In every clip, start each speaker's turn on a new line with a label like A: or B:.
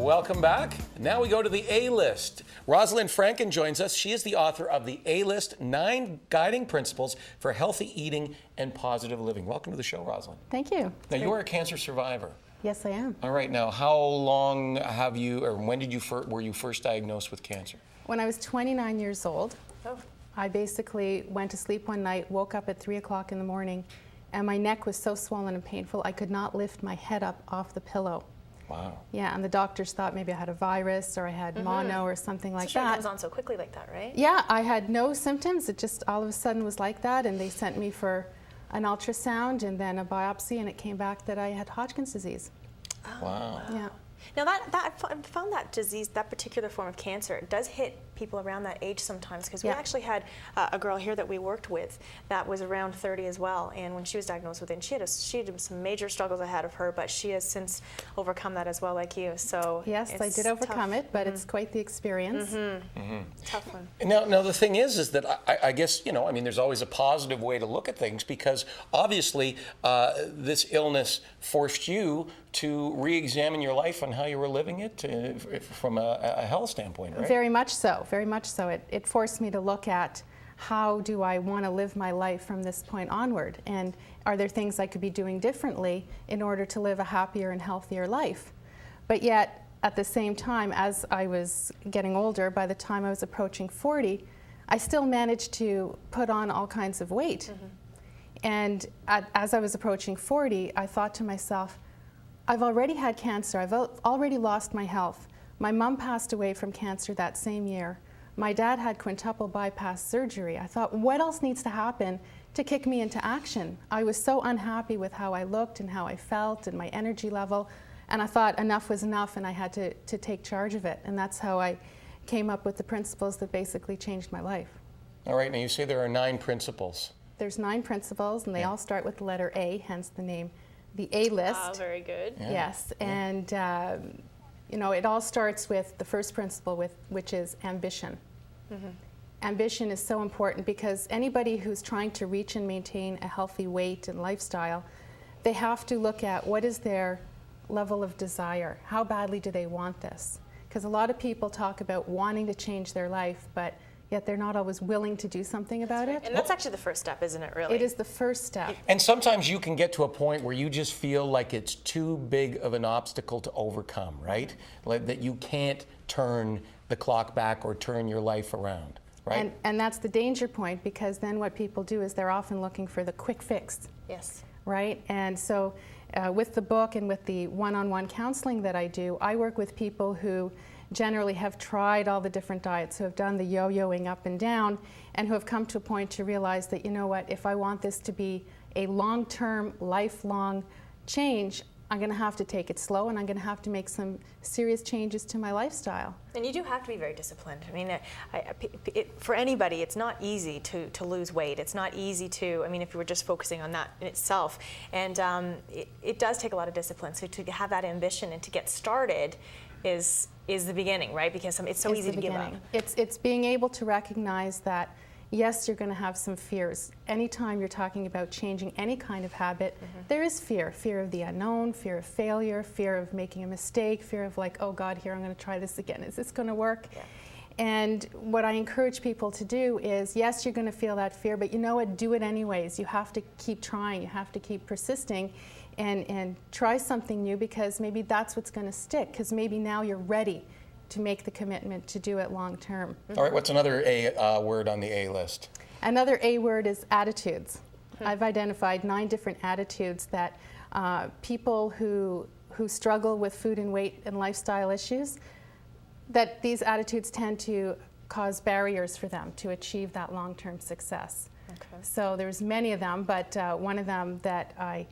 A: welcome back. Now we go to the A-list. Roslyn Franken joins us. She is the author of the A-list, 9 Guiding Principles for Healthy Eating and Positive Living. Welcome to the show, Roslyn.
B: Thank you.
A: Now, you are a cancer survivor.
B: Yes, I am.
A: All right, now how long have you, or when did you were you first diagnosed with cancer?
B: When I was 29 years old, I basically went to sleep one night, woke up at 3 o'clock in the morning, and my neck was so swollen and painful I could not lift my head up off the pillow.
A: Wow.
B: Yeah, and the doctors thought maybe I had a virus or I had mono or something like
C: Sure,
B: that.
C: it comes on so quickly like that, right?
B: Yeah, I had no symptoms. It just all of a sudden was like that, and they sent me for an ultrasound and then a biopsy, and it came back that I had Hodgkin's disease.
C: Oh,
A: wow.
B: Yeah.
C: Now I found that disease, that particular form of cancer, it does hit people around that age sometimes, because we actually had a girl here that we worked with that was around 30 as well, and when she was diagnosed with it, she had some major struggles ahead of her, but she has since overcome that as well, like you. So
B: yes, I did overcome it, but it's quite the experience.
C: Tough one.
A: Now the thing is that I guess, you know, I mean, there's always a positive way to look at things, because obviously this illness forced you to re-examine your life and how you were living it from a health standpoint, right?
B: Very much so, very much so. It forced me to look at how do I want to live my life from this point onward, and are there things I could be doing differently in order to live a happier and healthier life. But yet, at the same time, as I was getting older, by the time I was approaching 40, I still managed to put on all kinds of weight. And as I was approaching 40, I thought to myself, I've already had cancer. I've already lost my health. My mom passed away from cancer that same year. My dad had quintuple bypass surgery. I thought, what else needs to happen to kick me into action? I was so unhappy with how I looked and how I felt and my energy level. And I thought enough was enough, and I had to take charge of it. And that's how I came up with the principles that basically changed my life.
A: All right, now you say there are 9 principles.
B: There's 9 principles, and they all start with the letter A, hence the name, the A list.
C: Oh, very good.
A: Yeah.
B: Yes, and you know, it all starts with the first principle, which is ambition. Ambition is so important, because anybody who's trying to reach and maintain a healthy weight and lifestyle, they have to look at what is their level of desire. How badly do they want this? Because a lot of people talk about wanting to change their life, but yet they're not always willing to do something about it.
C: And that's actually the first step, isn't it, really?
B: It is the first step.
A: And sometimes you can get to a point where you just feel like it's too big of an obstacle to overcome, right? Like that you can't turn the clock back or turn your life around, right?
B: And that's the danger point, because then what people do is they're often looking for the quick fix.
C: Yes.
B: Right? And so with the book and with the one-on-one counseling that I do, I work with people who generally have tried all the different diets, who have done the yo-yoing up and down, and who have come to a point to realize that, you know what, if I want this to be a long-term, lifelong change, I'm going to have to take it slow, and I'm going to have to make some serious changes to my lifestyle.
C: And you do have to be very disciplined. I mean, for anybody, it's not easy to lose weight. It's not easy to, I mean, if you were just focusing on that in itself. And it does take a lot of discipline. So to have that ambition and to get started is the beginning, right? Because it's so easy to give up.
B: It's being able to recognize that, yes, you're going to have some fears. Anytime you're talking about changing any kind of habit, there is fear. Fear of the unknown, fear of failure, fear of making a mistake, fear of like, oh God, here, I'm going to try this again. Is this going to work? Yeah. And what I encourage people to do is, yes, you're going to feel that fear, but you know what? Do it anyways. You have to keep trying. You have to keep persisting and try something new, because maybe that's what's going to stick, because maybe now you're ready to make the commitment to do it long term.
A: All right, what's another A word on the A list?
B: Another A word is attitudes. I've identified 9 different attitudes that people who struggle with food and weight and lifestyle issues, that these attitudes tend to cause barriers for them to achieve that long-term success. Okay. So there's many of them, but one of them that I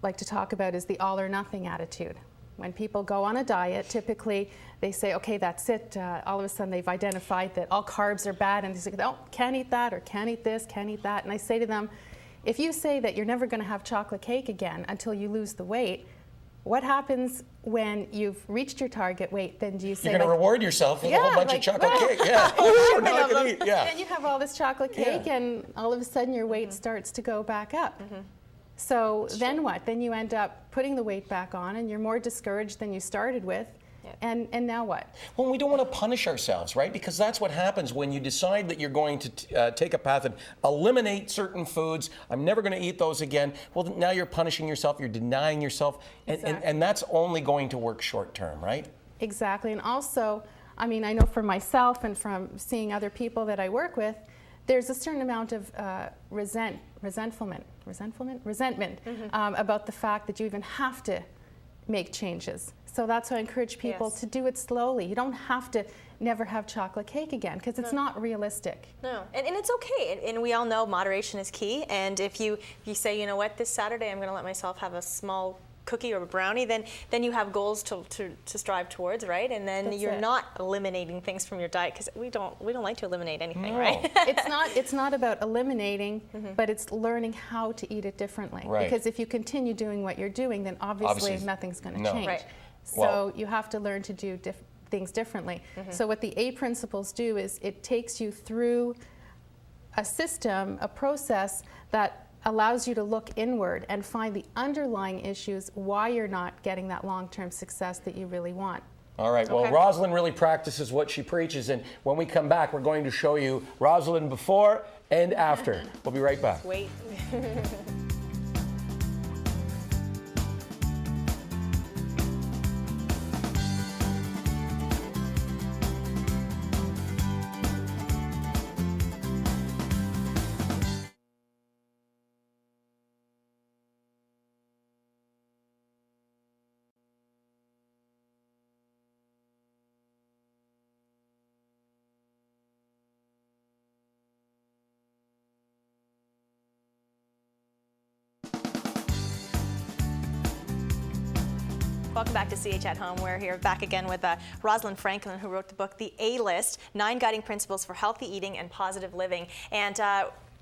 B: like to talk about is the all or nothing attitude. When people go on a diet, typically they say, okay, that's it. All of a sudden they've identified that all carbs are bad, and they say, oh, can't eat that, or can't eat this, can't eat that. And I say to them, if you say that you're never going to have chocolate cake again until you lose the weight, what happens when you've reached your target weight? Then do you say,
A: you're going to reward yourself with a whole bunch of chocolate cake? Yeah.
B: Ooh,
A: now I can eat. Yeah.
B: And you have all this chocolate cake, and all of a sudden your weight starts to go back up. So then what? Then you end up putting the weight back on, and you're more discouraged than you started with. And now what?
A: Well, we don't want to punish ourselves, right? Because that's what happens when you decide that you're going to take a path and eliminate certain foods. I'm never going to eat those again. Well, now you're punishing yourself. You're denying yourself. And that's only going to work short term, right?
B: Exactly. And also, I mean, I know for myself and from seeing other people that I work with, there's a certain amount of resentment about the fact that you even have to make changes. So that's why I encourage people to do it slowly. You don't have to never have chocolate cake again, because it's not realistic.
C: No, and it's okay. And we all know moderation is key. And if you say, you know what, this Saturday I'm going to let myself have a small cookie or a brownie, then you have goals to strive towards, right? And then you're not eliminating things from your diet, because we don't like to eliminate anything, right?
B: It's not about eliminating, but it's learning how to eat it differently.
A: Right.
B: Because if you continue doing what you're doing, then obviously nothing's going to change.
C: Right.
B: So you have to learn to do things differently. So what the A principles do is it takes you through a system, a process that allows you to look inward and find the underlying issues why you're not getting that long-term success that you really want.
A: All right, well, Roslyn really practices what she preaches, and when we come back, we're going to show you Roslyn before and after. We'll be right back.
C: Wait. Welcome back to CH at Home. We're here back again with Roslyn Franken, who wrote the book, The A-List, 9 Guiding Principles for Healthy Eating and Positive Living. And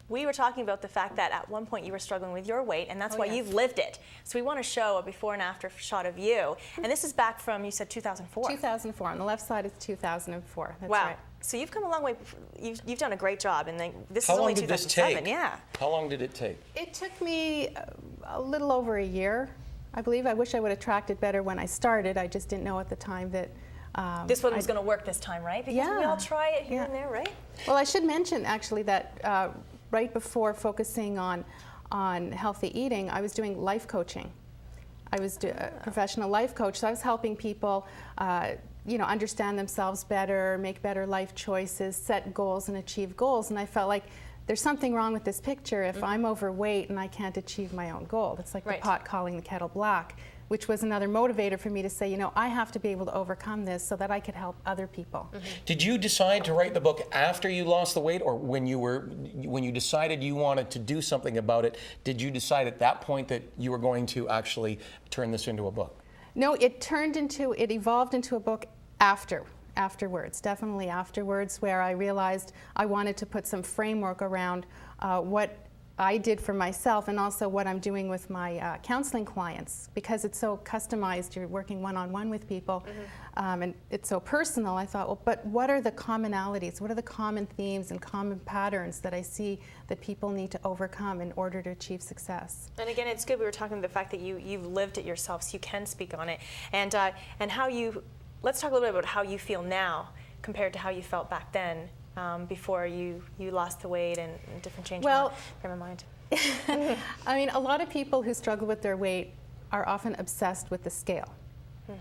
C: we were talking about the fact that at one point you were struggling with your weight, and that's why you've lived it. So we want to show a before and after shot of you. And this is back from, you said 2004.
B: 2004. On the left side is 2004. That's
C: wow.
B: right.
C: So you've come a long way. You've done a great job, and this
A: How
C: is only
A: long did this
C: 2007.
A: take?
C: Yeah.
A: How long did it take?
B: It took me a little over a year, I believe. I wish I would have tracked it better when I started. I just didn't know at the time that
C: this one was going to work this time, right? Because we all try it here and there, right?
B: Well, I should mention actually that right before focusing on healthy eating, I was doing life coaching. I was a professional life coach, so I was helping people understand themselves better, make better life choices, set goals and achieve goals. And I felt like there's something wrong with this picture if I'm overweight and I can't achieve my own goal. It's like the pot calling the kettle black, which was another motivator for me to say, I have to be able to overcome this so that I could help other people.
A: Did you decide to write the book after you lost the weight, or when you decided you wanted to do something about it, did you decide at that point that you were going to actually turn this into a book?
B: No, it evolved into a book afterwards, definitely afterwards, where I realized I wanted to put some framework around what I did for myself and also what I'm doing with my counseling clients, because it's so customized. You're working one-on-one with people, and it's so personal. I thought, well, but what are the commonalities? What are the common themes and common patterns that I see that people need to overcome in order to achieve success?
C: And again, it's good we were talking about the fact that you've lived it yourself, so you can speak on it, and how you. Let's talk a little bit about how you feel now compared to how you felt back then, before you lost the weight and different change in frame of mind.
B: I mean, a lot of people who struggle with their weight are often obsessed with the scale,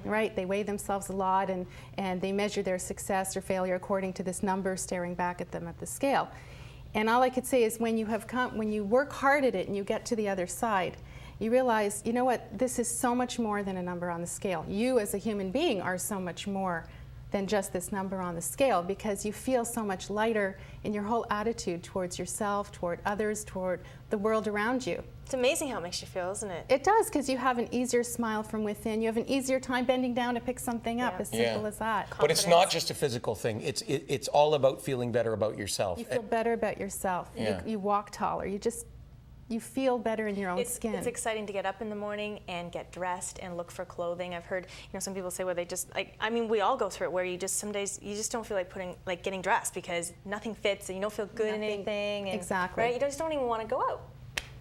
B: right? They weigh themselves a lot and they measure their success or failure according to this number staring back at them at the scale. And all I could say is when you work hard at it and you get to the other side, you realize, you know what, this is so much more than a number on the scale. You as a human being are so much more than just this number on the scale, because you feel so much lighter in your whole attitude towards yourself, toward others, toward the world around you.
C: It's amazing how it makes you feel, isn't it?
B: It does, because you have an easier smile from within. You have an easier time bending down to pick something up, as simple as that.
A: But it's not just a physical thing. It's all about feeling better about yourself.
B: You feel better about yourself. You walk taller. You feel better in your own skin.
C: It's exciting to get up in the morning and get dressed and look for clothing. I've heard, some people say where they just we all go through it, where some days you just don't feel like getting dressed because nothing fits and you don't feel good in anything. And,
B: exactly.
C: Right? You just don't even want to go out.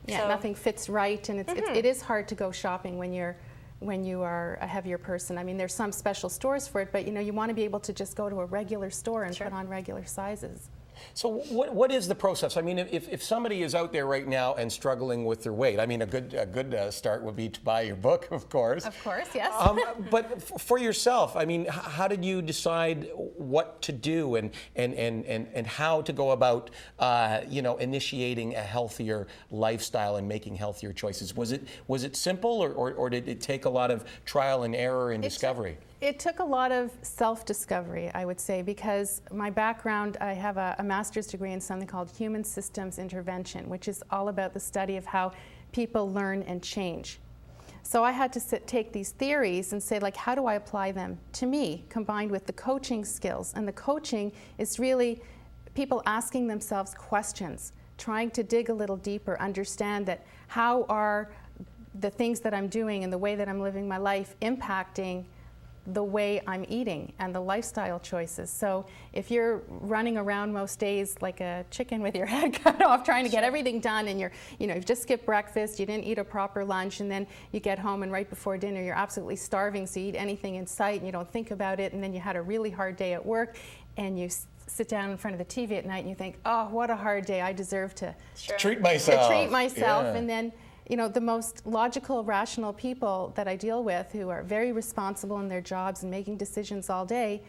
B: Yeah, so, nothing fits right, and it is hard to go shopping when when you are a heavier person. I mean, there's some special stores for it, but you want to be able to just go to a regular store and
C: Sure.
B: put on regular sizes.
A: So what is the process? I mean, if somebody is out there right now and struggling with their weight, I mean, a good start would be to buy your book, of course.
B: Of course, yes.
A: But for yourself, I mean, how did you decide what to do and how to go about, initiating a healthier lifestyle and making healthier choices? Was it simple, or did it take a lot of trial and error and discovery?
B: It took a lot of self-discovery, I would say, because my background, I have a master's degree in something called Human Systems Intervention, which is all about the study of how people learn and change. So I had to take these theories and say, like, how do I apply them to me, combined with the coaching skills? And the coaching is really people asking themselves questions, trying to dig a little deeper, understand that how are the things that I'm doing and the way that I'm living my life impacting the way I'm eating and the lifestyle choices. So if you're running around most days like a chicken with your head cut off trying to get everything done, and you've just skipped breakfast, you didn't eat a proper lunch, and then you get home and right before dinner you're absolutely starving, so you eat anything in sight and you don't think about it, and then you had a really hard day at work and you sit down in front of the TV at night and you think, oh, what a hard day, I deserve to
A: Treat myself. Yeah.
B: And then the most logical, rational people that I deal with, who are very responsible in their jobs and making decisions all day,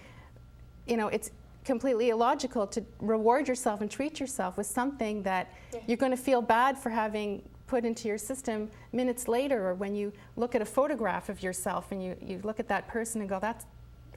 B: it's completely illogical to reward yourself and treat yourself with something that you're going to feel bad for having put into your system minutes later, or when you look at a photograph of yourself and you look at that person and go, that's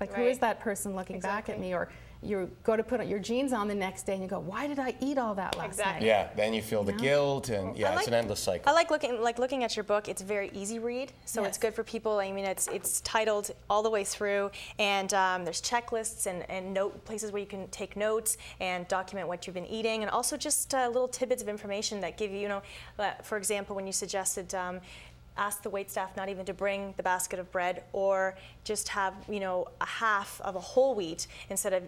B: like, who is that person looking back at me? Or you go to put your jeans on the next day and you go, why did I eat all that last night?
A: Yeah, then you feel the guilt, and it's an endless cycle.
C: I like looking at your book. It's a very easy read, so it's good for people. I mean, it's titled all the way through, and there's checklists and note places where you can take notes and document what you've been eating, and also just little tidbits of information that give you, for example, when you suggested ask the waitstaff not even to bring the basket of bread, or just have a half of a whole wheat instead of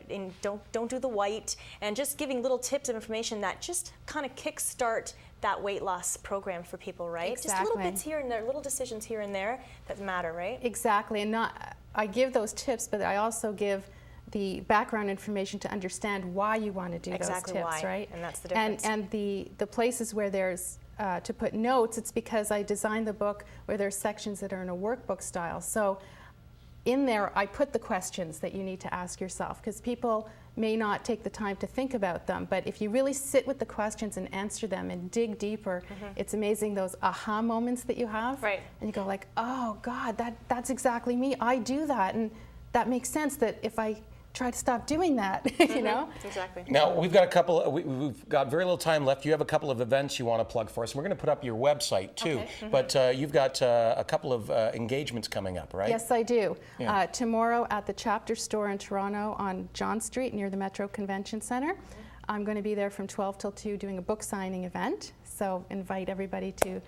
C: don't do the white, and just giving little tips of information that just kind of kickstart that weight loss program for people, right?
B: Exactly.
C: Just little bits here and there, little decisions here and there that matter, right?
B: Exactly, and I give those tips, but I also give the background information to understand why you want to do those tips, right?
C: And that's the difference.
B: And the places where there's to put notes, it's because I designed the book where there's sections that are in a workbook style. So in there, I put the questions that you need to ask yourself, because people may not take the time to think about them. But if you really sit with the questions and answer them and dig deeper, it's amazing those aha moments that you have.
C: Right.
B: And you go like, oh God, that's exactly me. I do that. And that makes sense that if I try to stop doing that,
C: Exactly.
A: Now, we've got we've got very little time left. You have a couple of events you want to plug for us. We're going to put up your website too, but you've got a couple of engagements coming up, right?
B: Yes, I do.
A: Yeah.
B: Tomorrow at the Chapter Store in Toronto on John Street near the Metro Convention Center. I'm going to be there from 12 till 2 doing a book signing event, so invite everybody to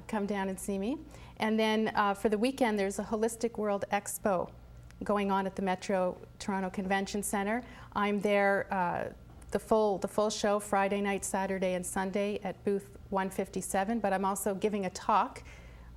B: come down and see me. And then for the weekend, there's a Holistic World Expo going on at the Metro Toronto Convention Center. I'm there the full show Friday night, Saturday, and Sunday at booth 157, but I'm also giving a talk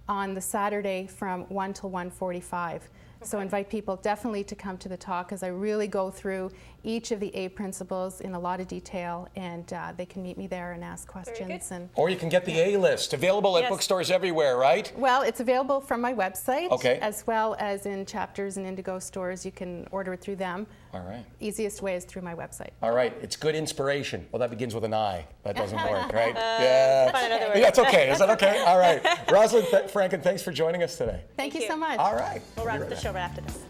B: on the Saturday from 1 till 1:45. So invite people definitely to come to the talk, as I really go through each of the 8 principles in a lot of detail, and they can meet me there and ask questions.
A: Or you can get the A-list, available at bookstores everywhere, right?
B: Well, it's available from my website,
A: Okay,
B: as well as in Chapters and Indigo stores. You can order it through them.
A: All right.
B: Easiest way is through my website.
A: All right, it's good inspiration. Well, that begins with an I. That doesn't work, right?
C: Find another word.
A: Yeah, it's okay. Is that okay? All right. Roslyn Franken, thanks for joining us today.
B: Thank you so much.
A: All right.
C: We'll wrap the show right after this.